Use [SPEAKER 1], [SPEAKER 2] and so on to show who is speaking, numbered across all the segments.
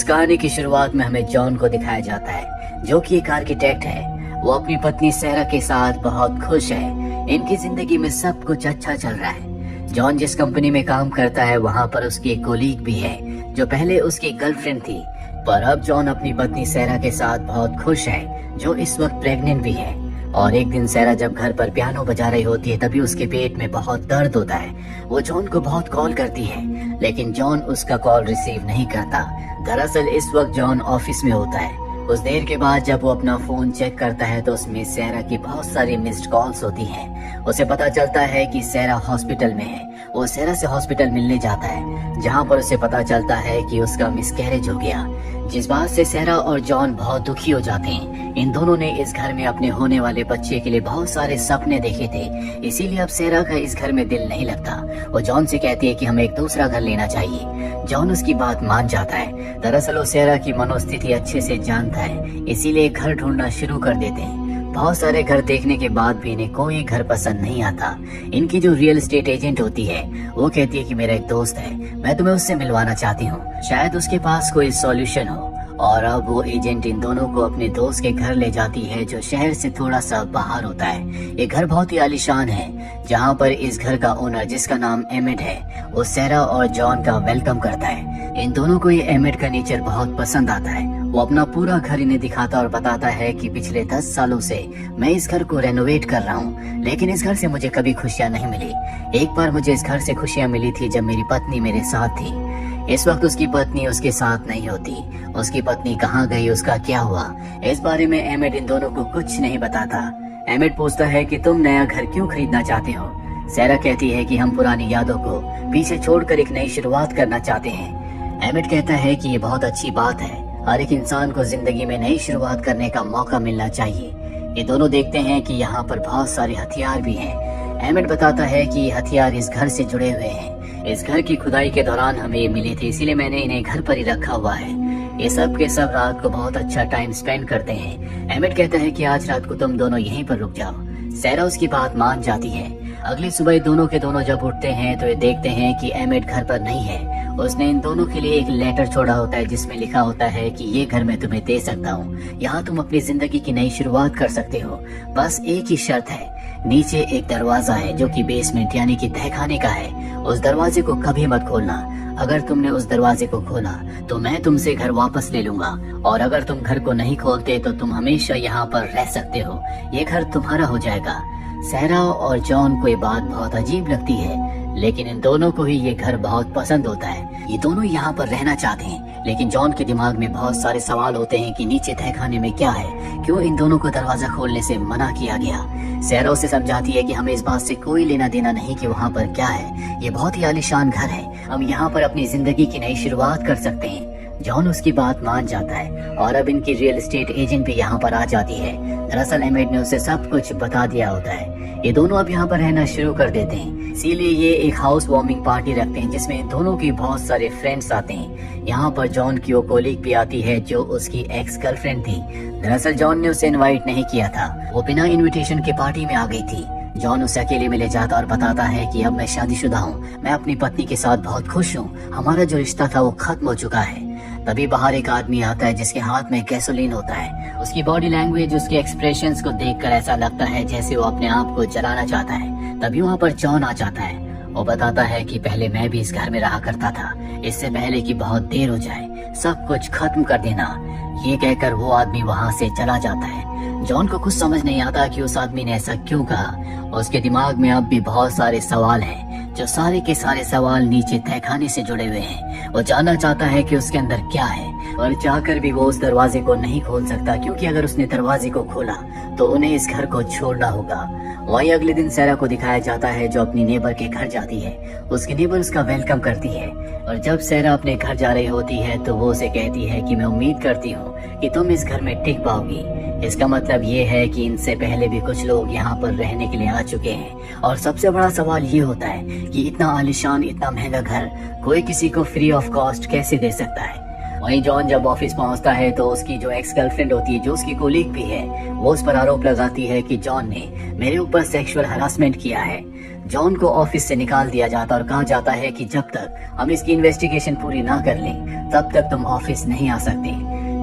[SPEAKER 1] कहानी की शुरुआत में हमें जॉन को दिखाया जाता है, जो कि एक आर्किटेक्ट है। वो अपनी पत्नी सैरा के साथ बहुत खुश है। इनकी जिंदगी में सब कुछ अच्छा चल रहा है। जॉन जिस कंपनी में काम करता है वहाँ पर उसकी एक कोलीग भी है, जो पहले उसकी गर्लफ्रेंड थी, पर अब जॉन अपनी पत्नी सैरा के साथ बहुत खुश है, जो इस वक्त प्रेग्नेंट भी है। और एक दिन सैरा जब घर पर पियानो बजा रही होती है, तभी उसके पेट में बहुत दर्द होता है। वो जॉन को बहुत कॉल करती है, लेकिन जॉन उसका कॉल रिसीव नहीं करता। दरअसल इस वक्त जॉन ऑफिस में होता है। कुछ देर के बाद जब वो अपना फोन चेक करता है तो उसमें सैरा की बहुत सारी मिस्ड कॉल्स होती हैं। उसे पता चलता है कि सैरा हॉस्पिटल में है। वो सैरा से हॉस्पिटल मिलने जाता है, जहाँ पर उसे पता चलता है कि उसका मिसकैरेज हो गया, जिस बात से सैरा और जॉन बहुत दुखी हो जाते हैं। इन दोनों ने इस घर में अपने होने वाले बच्चे के लिए बहुत सारे सपने देखे थे, इसीलिए अब सैरा का इस घर में दिल नहीं लगता। वो जॉन से कहती है कि हमें एक दूसरा घर लेना चाहिए। जॉन उसकी बात मान जाता है। दरअसल वो सैरा की मनोस्थिति अच्छे से जानता है, इसीलिए घर ढूंढना शुरू कर देते हैं। बहुत सारे घर देखने के बाद भी इन्हें कोई घर पसंद नहीं आता। इनकी जो रियल एस्टेट एजेंट होती है वो कहती है कि मेरा एक दोस्त है, मैं तुम्हें उससे मिलवाना चाहती हूँ, शायद उसके पास कोई सॉल्यूशन हो। और अब वो एजेंट इन दोनों को अपने दोस्त के घर ले जाती है, जो शहर से थोड़ा सा बाहर होता है। ये घर बहुत ही आलीशान है, जहाँ पर इस घर का ओनर, जिसका नाम एमिड है, वो सैरा और जॉन का वेलकम करता है। इन दोनों को ये एमिड का नेचर बहुत पसंद आता है। वो अपना पूरा घर इन्हें दिखाता और बताता है कि पिछले 10 सालों से मैं इस घर को रेनोवेट कर रहा हूँ, लेकिन इस घर से मुझे कभी खुशियाँ नहीं मिली। एक बार मुझे इस घर से खुशियाँ मिली थी जब मेरी पत्नी मेरे साथ थी। इस वक्त उसकी पत्नी उसके साथ नहीं होती। उसकी पत्नी कहाँ गई, उसका क्या हुआ, इस बारे में एमिड इन दोनों को कुछ नहीं बताता। एमिड पूछता है कि तुम नया घर क्यों खरीदना चाहते हो। सैरा कहती है कि हम पुरानी यादों को पीछे छोड़कर एक नई शुरुआत करना चाहते हैं। एमिड कहता है कि ये बहुत अच्छी बात है, हर एक इंसान को जिंदगी में नई शुरुआत करने का मौका मिलना चाहिए। ये दोनों देखते हैं कि यहाँ पर बहुत सारे हथियार भी हैं। एमिड बताता है कि ये हथियार इस घर से जुड़े हुए हैं। इस घर की खुदाई के दौरान हमें ये मिले थे, इसीलिए मैंने इन्हें घर पर ही रखा हुआ है। ये सब के सब रात को बहुत अच्छा टाइम स्पेंड करते हैं। एमिड कहता है कि आज रात को तुम दोनों यहीं पर रुक जाओ। सैरा उसकी बात मान जाती है। अगली सुबह दोनों के दोनों जब उठते हैं तो ये देखते हैं कि एमिड घर पर नहीं है। उसने इन दोनों के लिए एक लेटर छोड़ा होता है, जिसमें लिखा होता है कि ये घर मैं तुम्हें दे सकता हूँ, यहाँ तुम अपनी जिंदगी की नई शुरुआत कर सकते हो। बस एक ही शर्त है, नीचे एक दरवाजा है जो कि बेसमेंट यानी कि तहखाने का है, उस दरवाजे को कभी मत खोलना। अगर तुमने उस दरवाजे को खोला तो मैं तुमसे घर वापस ले लूंगा, और अगर तुम घर को नहीं खोलते तो तुम हमेशा यहाँ पर रह सकते हो, ये घर तुम्हारा हो जाएगा। सैरा और जॉन को ये बात बहुत अजीब लगती है, लेकिन इन दोनों को ही ये घर बहुत पसंद होता है। ये दोनों यहाँ पर रहना चाहते हैं, लेकिन जॉन के दिमाग में बहुत सारे सवाल होते हैं कि नीचे तहखाने में क्या है, क्यों इन दोनों को दरवाजा खोलने से मना किया गया। सैरा उसे समझाती है कि हमें इस बात से कोई लेना देना नहीं कि वहाँ पर क्या है, ये बहुत ही आलीशान घर है, हम यहाँ पर अपनी जिंदगी की नई शुरुआत कर सकते हैं। जॉन उसकी बात मान जाता है और अब इनकी रियल एस्टेट एजेंट भी यहाँ पर आ जाती है। दरअसल एमिड ने उसे सब कुछ बता दिया होता है। ये दोनों अब यहाँ पर रहना शुरू कर देते हैं, इसीलिए ये एक हाउस वार्मिंग पार्टी रखते हैं, जिसमें इन दोनों के बहुत सारे फ्रेंड्स आते हैं। यहाँ पर जॉन की वो कोलीग भी आती है, जो उसकी एक्स गर्लफ्रेंड थी। दरअसल जॉन ने उसे इनवाइट नहीं किया था, वो बिना इनविटेशन के पार्टी में आ गई थी। जॉन उसे अकेले में ले जाता और बताता है कि अब मैं शादीशुदा हूँ, मैं अपनी पत्नी के साथ बहुत खुश हूँ, हमारा जो रिश्ता था वो खत्म हो चुका है। तभी बाहर एक आदमी आता है जिसके हाथ में गैसोलीन होता है। उसकी बॉडी लैंग्वेज, उसके एक्सप्रेशंस को देखकर ऐसा लगता है जैसे वो अपने आप को जलाना चाहता है। तभी वहाँ पर जॉन आ जाता है। वो बताता है कि पहले मैं भी इस घर में रहा करता था, इससे पहले कि बहुत देर हो जाए, सब कुछ खत्म कर देना। ये कहकर वो आदमी वहाँ से चला जाता है। जॉन को कुछ समझ नहीं आता कि उस आदमी ने ऐसा क्यों कहा। उसके दिमाग में अब भी बहुत सारे सवाल हैं, जो सारे के सारे सवाल नीचे तहखाने से जुड़े हुए हैं। वो जानना चाहता है कि उसके अंदर क्या है, और चाहकर भी वो उस दरवाजे को नहीं खोल सकता, क्योंकि अगर उसने दरवाजे को खोला तो उन्हें इस घर को छोड़ना होगा। वहीं अगले दिन सैरा को दिखाया जाता है, जो अपनी नेबर के घर जाती है। उसकी नेबर उसका वेलकम करती है, और जब सैरा अपने घर जा रही होती है तो वो उसे कहती है कि मैं उम्मीद करती हूँ कि तुम इस घर में टिक पाओगी। इसका मतलब ये है कि इनसे पहले भी कुछ लोग यहाँ पर रहने के लिए आ चुके हैं। और सबसे बड़ा सवाल ये होता है कि इतना आलीशान, इतना महंगा घर कोई किसी को फ्री ऑफ कॉस्ट कैसे दे सकता है। वहीं जॉन जब ऑफिस पहुंचता है तो उसकी जो एक्स गर्लफ्रेंड होती है, जो उसकी कोलीग भी है, वो उस पर आरोप लगाती है कि जॉन ने मेरे ऊपर सेक्सुअल हरासमेंट किया है। जॉन को ऑफिस से निकाल दिया जाता और कहा जाता है कि जब तक हम इसकी इन्वेस्टिगेशन पूरी ना कर लें तब तक तुम ऑफिस नहीं आ सकते।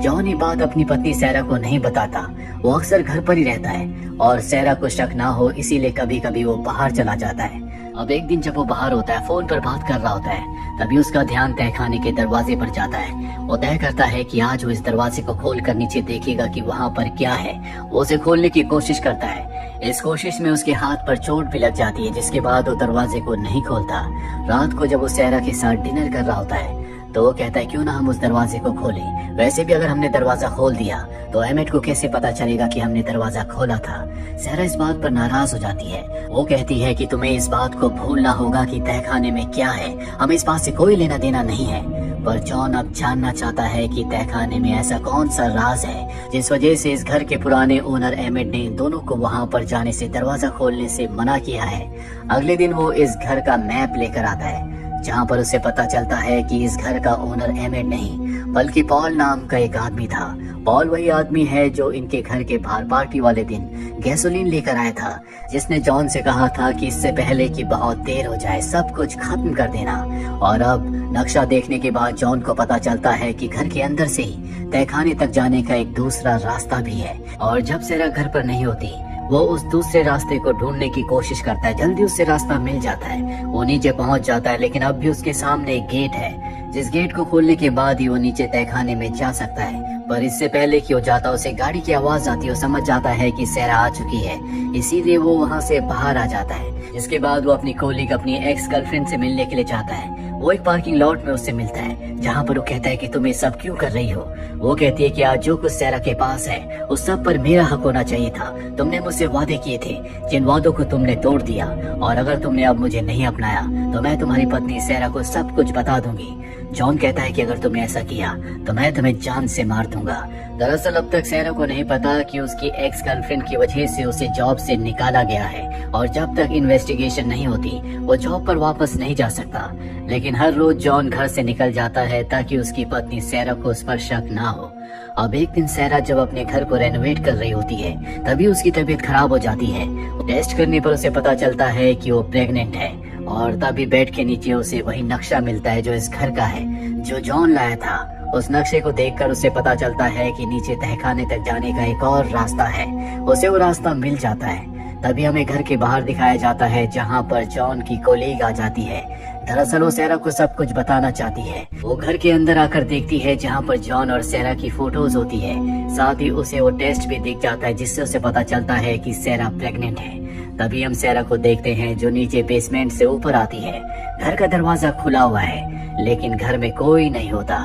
[SPEAKER 1] जॉन ये बात अपनी पत्नी सैरा को नहीं बताता। वो अक्सर घर पर ही रहता है और सैरा को शक ना हो इसीलिए कभी कभी वो बाहर चला जाता है। अब एक दिन जब वो बाहर होता है, फोन पर बात कर रहा होता है, तभी उसका ध्यान तहखाने के दरवाजे पर जाता है। वो तय करता है कि आज वो इस दरवाजे को खोलकर नीचे देखेगा कि वहाँ पर क्या है। वो उसे खोलने की कोशिश करता है। इस कोशिश में उसके हाथ पर चोट भी लग जाती है, जिसके बाद वो दरवाजे को नहीं खोलता। रात को जब वो सैरा के साथ डिनर कर रहा होता है तो वो कहता है क्यों ना हम उस दरवाजे को खोलें। वैसे भी अगर हमने दरवाजा खोल दिया तो एमेट को कैसे पता चलेगा कि हमने दरवाजा खोला था। सैरा इस बात पर नाराज हो जाती है। वो कहती है कि तुम्हें इस बात को भूलना होगा कि तहखाने में क्या है, हमें इस बात से कोई लेना देना नहीं है। पर जॉन अब जानना चाहता है कि तहखाने में ऐसा कौन सा राज है जिस वजह से इस घर के पुराने ओनर एमेट ने दोनों को वहाँ पर जाने से, दरवाजा खोलने से मना किया है। अगले दिन वो इस घर का मैप लेकर आता है जहाँ पर उसे पता चलता है कि इस घर का ओनर एमेट नहीं बल्कि पॉल नाम का एक आदमी था। पॉल वही आदमी है जो इनके घर के बाहर पार्टी वाले दिन गैसोलीन लेकर आया था, जिसने जॉन से कहा था कि इससे पहले कि बहुत देर हो जाए सब कुछ खत्म कर देना। और अब नक्शा देखने के बाद जॉन को पता चलता है कि घर के अंदर से ही तहखाने तक जाने का एक दूसरा रास्ता भी है। और जब सैरा घर पर नहीं होती वो उस दूसरे रास्ते को ढूंढने की कोशिश करता है। जल्दी उससे रास्ता मिल जाता है। वो नीचे पहुंच जाता है, लेकिन अब भी उसके सामने एक गेट है, जिस गेट को खोलने के बाद ही वो नीचे तहखाने में जा सकता है। पर इससे पहले कि वो जाता उसे गाड़ी की आवाज आती है। वो समझ जाता है कि सैरा आ चुकी है, इसीलिए वो वहाँ से बाहर आ जाता है। इसके बाद वो अपनी कोलीग, अपनी एक्स गर्लफ्रेंड से मिलने के लिए जाता है। वो एक पार्किंग लॉट में उससे मिलता है, जहाँ पर वो कहता है कि तुम ये सब क्यों कर रही हो। वो कहती है कि आज जो कुछ सैरा के पास है उस सब पर मेरा हक होना चाहिए था। तुमने मुझसे वादे किए थे, जिन वादों को तुमने तोड़ दिया, और अगर तुमने अब मुझे नहीं अपनाया तो मैं तुम्हारी पत्नी सैरा को सब कुछ बता दूंगी। जॉन कहता है कि अगर तुमने ऐसा किया तो मैं तुम्हें जान से मार दूंगा। दरअसल अब तक सैरा को नहीं पता कि उसकी एक्स गर्लफ्रेंड की वजह से उसे जॉब से निकाला गया है, और जब तक इन्वेस्टिगेशन नहीं होती वो जॉब पर वापस नहीं जा सकता। लेकिन हर रोज जॉन घर से निकल जाता है ताकि उसकी पत्नी सैरा को उस पर शक ना हो। अब एक दिन सैरा जब अपने घर को रेनोवेट कर रही होती है तभी उसकी तबीयत खराब हो जाती है। टेस्ट करने पर उसे पता चलता है कि वो प्रेग्नेंट है, और तभी बेड के नीचे उसे वही नक्शा मिलता है जो इस घर का है, जो जॉन लाया था। उस नक्शे को देखकर उसे पता चलता है कि नीचे तहखाने तक जाने का एक और रास्ता है। उसे वो रास्ता मिल जाता है। तभी हमें घर के बाहर दिखाया जाता है जहाँ पर जॉन की कोलीग आ जाती है। दरअसल वो सैरा को सब कुछ बताना चाहती है। वो घर के अंदर आकर देखती है जहाँ पर जॉन और सैरा की फोटोज होती है। साथ ही उसे वो टेस्ट भी दिख जाता है जिससे उसे पता चलता है कि सैरा प्रेग्नेंट है। तभी हम सैरा को देखते हैं जो नीचे बेसमेंट से ऊपर आती है। घर का दरवाजा खुला हुआ है लेकिन घर में कोई नहीं होता।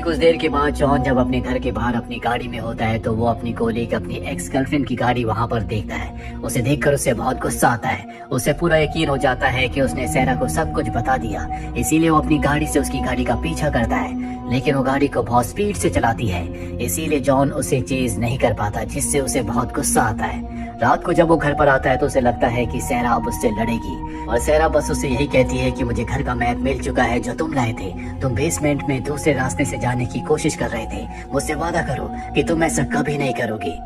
[SPEAKER 1] कुछ देर के बाद जॉन जब अपने घर के बाहर अपनी गाड़ी में होता है तो वो अपनी कोलीग, अपनी एक्स गर्लफ्रेंड की गाड़ी वहाँ पर देखता है। उसे देखकर उसे बहुत गुस्सा आता है। उसे पूरा यकीन हो जाता है कि उसने सैरा को सब कुछ बता दिया, इसीलिए वो अपनी गाड़ी से उसकी गाड़ी का पीछा करता है, लेकिन वो गाड़ी को बहुत स्पीड से चलाती है। इसीलिए जॉन उसे चेज नहीं कर पाता, जिससे उसे बहुत गुस्सा आता है। रात को जब वो घर पर आता है तो उसे लगता है कि सैरा अब उससे लड़ेगी, और सैरा बस उसे यही कहती है कि मुझे घर का मैप मिल चुका है जो तुम लाए थे। तुम बेसमेंट में दूसरे रास्ते से जाने की कोशिश कर रहे थे। मुझसे वादा करो कि तुम ऐसा कभी नहीं करोगे।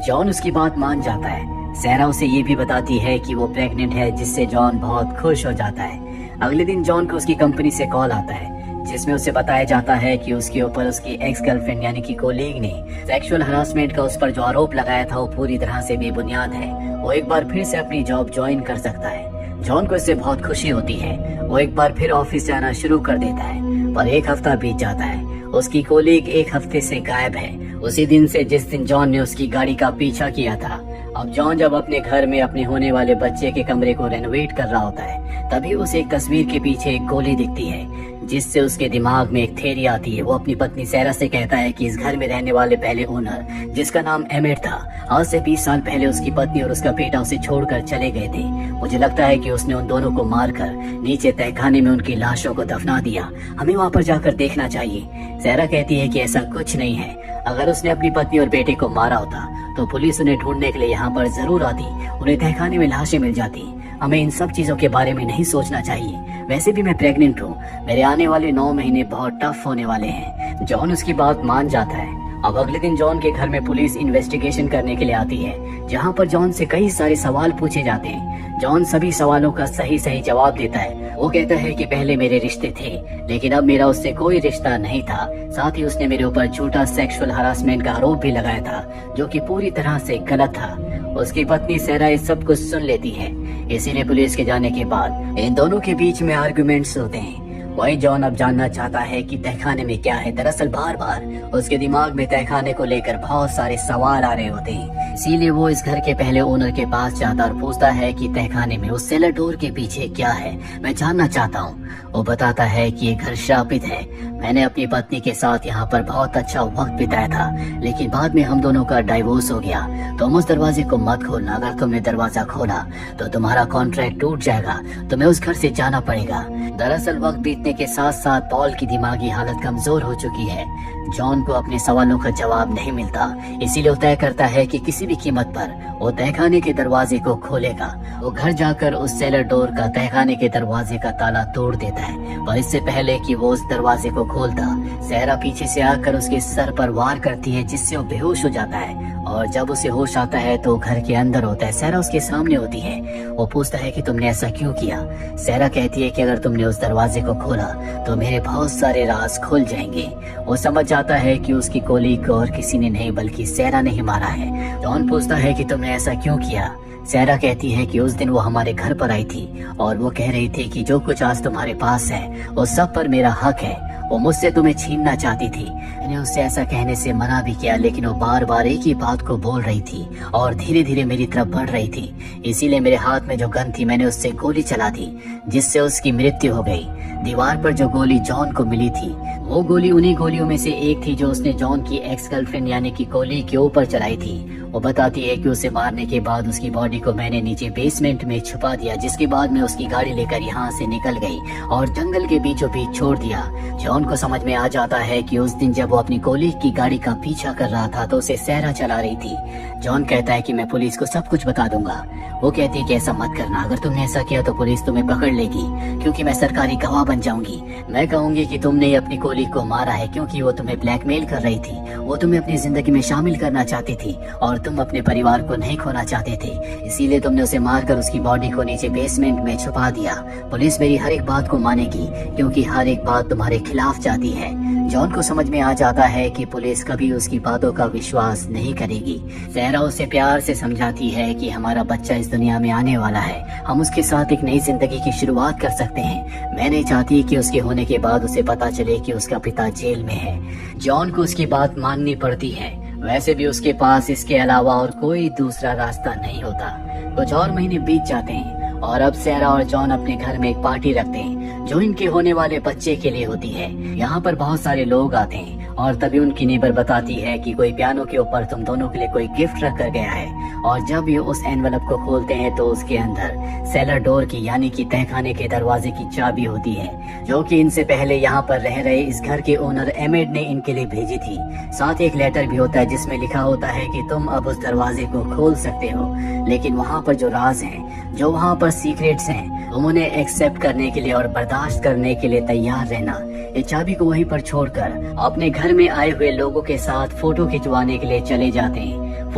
[SPEAKER 1] जॉन उसकी बात मान जाता है। सैरा उसे ये भी बताती है कि वो प्रेग्नेंट है, जिससे जॉन बहुत खुश हो जाता है। अगले दिन जॉन को उसकी कंपनी से कॉल आता है जिसमें उसे बताया जाता है कि उसके ऊपर उसकी एक्स गर्लफ्रेंड यानी कि कोलीग ने सेक्सुअल हरासमेंट का उस पर जो आरोप लगाया था वो पूरी तरह से बेबुनियाद है। वो एक बार फिर से अपनी जॉब ज्वाइन कर सकता है। जॉन को इससे बहुत खुशी होती है। वो एक बार फिर ऑफिस जाना शुरू कर देता है। पर एक हफ्ता बीत जाता है। उसकी कोलीग एक हफ्ते से गायब है, उसी दिन से जिस दिन जॉन ने उसकी गाड़ी का पीछा किया था। अब जॉन जब अपने घर में अपने होने वाले बच्चे के कमरे को रेनोवेट कर रहा होता है तभी उसे एक तस्वीर के पीछे एक गोली दिखती है, जिससे उसके दिमाग में एक थ्योरी आती है। वो अपनी पत्नी सैरा से कहता है कि इस घर में रहने वाले पहले ओनर, जिसका नाम एमेट था, आज से 20 साल पहले उसकी पत्नी और उसका बेटा उसे छोड़कर चले गए थे। मुझे लगता है कि उसने उन दोनों को मारकर नीचे तहखाने में उनकी लाशों को दफना दिया। हमें वहाँ पर जाकर देखना चाहिए। सैरा कहती है कि ऐसा कुछ नहीं है। अगर उसने अपनी पत्नी और बेटे को मारा होता तो पुलिस उन्हें ढूंढने के लिए यहाँ पर जरूर आती, उन्हें तहखाने में लाशें मिल जाती। हमें इन सब चीजों के बारे में नहीं सोचना चाहिए। वैसे भी मैं प्रेग्नेंट हूँ, मेरे आने वाले 9 महीने बहुत टफ होने वाले हैं। जॉन उसकी बात मान जाता है। अब अगले दिन जॉन के घर में पुलिस इन्वेस्टिगेशन करने के लिए आती है, जहाँ पर जॉन से कई सारे सवाल पूछे जाते हैं। जॉन सभी सवालों का सही सही जवाब देता है। वो कहता है कि पहले मेरे रिश्ते थे, लेकिन अब मेरा उससे कोई रिश्ता नहीं था। साथ ही उसने मेरे ऊपर झूठा सेक्सुअल हरासमेंट का आरोप भी लगाया था, जो कि पूरी तरह से गलत था। उसकी पत्नी सैरा इस सब कुछ सुन लेती है। इसीलिए पुलिस के जाने के बाद इन दोनों के बीच में आर्गुमेंट्स होते हैं। वही जॉन अब जानना चाहता है कि तहखाने में क्या है। दरअसल बार बार उसके दिमाग में तहखाने को लेकर बहुत सारे सवाल आ रहे होते हैं। इसीलिए वो इस घर के पहले ओनर के पास जाता और पूछता है कि तहखाने में उस सेलर डोर के पीछे क्या है, मैं जानना चाहता हूँ। वो बताता है कि ये घर शापित है। मैंने अपनी पत्नी के साथ यहाँ पर बहुत अच्छा वक्त बिताया था, लेकिन बाद में हम दोनों का डाइवोर्स हो गया। तुम उस दरवाजे को मत खोलना। अगर तुमने दरवाजा खोला तो तुम्हारा कॉन्ट्रैक्ट टूट जाएगा। तुम्हें उस घर से जाना पड़ेगा। दरअसल वक्त बीतने के साथ साथ पॉल की दिमागी हालत कमजोर हो चुकी है। जॉन को अपने सवालों का जवाब नहीं मिलता, इसीलिए वो तय करता है कि किसी भी कीमत पर वो तहखाने के दरवाजे को खोलेगा। वो घर जाकर उस सेलर डोर का तहखाने के दरवाजे का ताला तोड़ देता है। पर इससे पहले कि वो उस दरवाजे को खोलता, सहरा पीछे से आकर उसके सर पर वार करती है, जिससे वो बेहोश हो जाता है। और जब उसे होश आता है तो घर के अंदर होता है। सहरा उसके सामने होती है। वो पूछता है कि तुमने ऐसा क्यों किया। सहरा कहती है कि अगर तुमने उस दरवाजे को खोला तो मेरे बहुत सारे राज खुल जाएंगे। वो समझ जाता है कि उसकी गोली को और किसी ने नहीं बल्कि सहरा ने ही मारा है। जॉन पूछता है कि तुमने ऐसा क्यों किया। सहरा कहती है कि उस दिन वो हमारे घर पर आई थी और वो कह रही थी कि जो कुछ आज तुम्हारे पास है वो सब पर मेरा हक है। वो मुझसे तुम्हें छीनना चाहती थी। मैंने उससे ऐसा कहने से मना भी किया, लेकिन वो बार बार एक ही बात को बोल रही थी और धीरे धीरे मेरी तरफ बढ़ रही थी। इसीलिए मेरे हाथ में जो गन थी मैंने उससे गोली चला दी, जिससे उसकी मृत्यु हो गई। दीवार पर जो गोली जॉन को मिली थी वो गोली उन्हीं गोलियों में से एक थी जो उसने जॉन की एक्स गर्लफ्रेंड यानी कि कोली के ऊपर चलाई थी। वो बताती है कि उसे मारने के बाद उसकी बॉडी को मैंने नीचे बेसमेंट में छुपा दिया, जिसके बाद मैं उसकी गाड़ी लेकर यहाँ से निकल गई और जंगल के बीचों बीच छोड़ दिया। जॉन को समझ में आ जाता है कि उस दिन जब वो अपनी कोलीग की गाड़ी का पीछा कर रहा था तो उसे सहरा चला रही थी। जॉन कहता है कि मैं पुलिस को सब कुछ बता दूंगा। वो कहती है कि ऐसा मत करना, अगर तुमने ऐसा किया तो पुलिस तुम्हें पकड़ लेगी, क्योंकि मैं सरकारी गवाह बन जाऊंगी। मैं कहूंगी कि तुमने अपनी कोलीग को मारा है क्योंकि वो तुम्हें ब्लैकमेल कर रही थी। वो तुम्हें अपनी जिंदगी में शामिल करना चाहती थी और तुम अपने परिवार को नहीं खोना चाहते थे। इसीलिए तुमने उसे मारकर उसकी बॉडी को नीचे बेसमेंट में छुपा दिया। पुलिस मेरी हर एक बात को मानेगी क्योंकि हर एक बात तुम्हारे खिलाफ जाती है। जॉन को समझ में आ जाता है कि पुलिस कभी उसकी बातों का विश्वास नहीं करेगी। सहरा उसे प्यार से समझाती है कि हमारा बच्चा इस दुनिया में आने वाला है, हम उसके साथ एक नई जिंदगी की शुरुआत कर सकते हैं। मैं नहीं चाहती कि उसके होने के बाद उसे पता चले कि उसका पिता जेल में है। जॉन को उसकी बात माननी पड़ती है। वैसे भी उसके पास इसके अलावा और कोई दूसरा रास्ता नहीं होता। कुछ और महीने बीत जाते हैं और अब सहरा और जॉन अपने घर में एक पार्टी रखते हैं जो इनके होने वाले बच्चे के लिए होती है। यहाँ पर बहुत सारे लोग आते हैं और तभी उनकी नेबर बताती है कि कोई पियानो के ऊपर तुम दोनों के लिए कोई गिफ्ट रख कर गया है। और जब ये उस एनवेलप को खोलते हैं तो उसके अंदर सेलर डोर की यानी कि तहखाने के दरवाजे की चाबी होती है, जो कि इनसे पहले यहाँ पर रह रहे इस घर के ओनर एमेड ने इनके लिए भेजी थी। साथ एक लेटर भी होता है जिसमें लिखा होता है कि तुम अब उस दरवाजे को खोल सकते हो, लेकिन वहाँ पर जो राज हैं, जो वहाँ पर सीक्रेट्स हैं, तुम उन्हें एक्सेप्ट करने के लिए और बर्दाश्त करने के लिए तैयार रहना। ये चाबी को वहीं पर छोड़कर अपने घर में आए हुए लोगों के साथ फोटो खिंचवाने के लिए चले जाते हैं।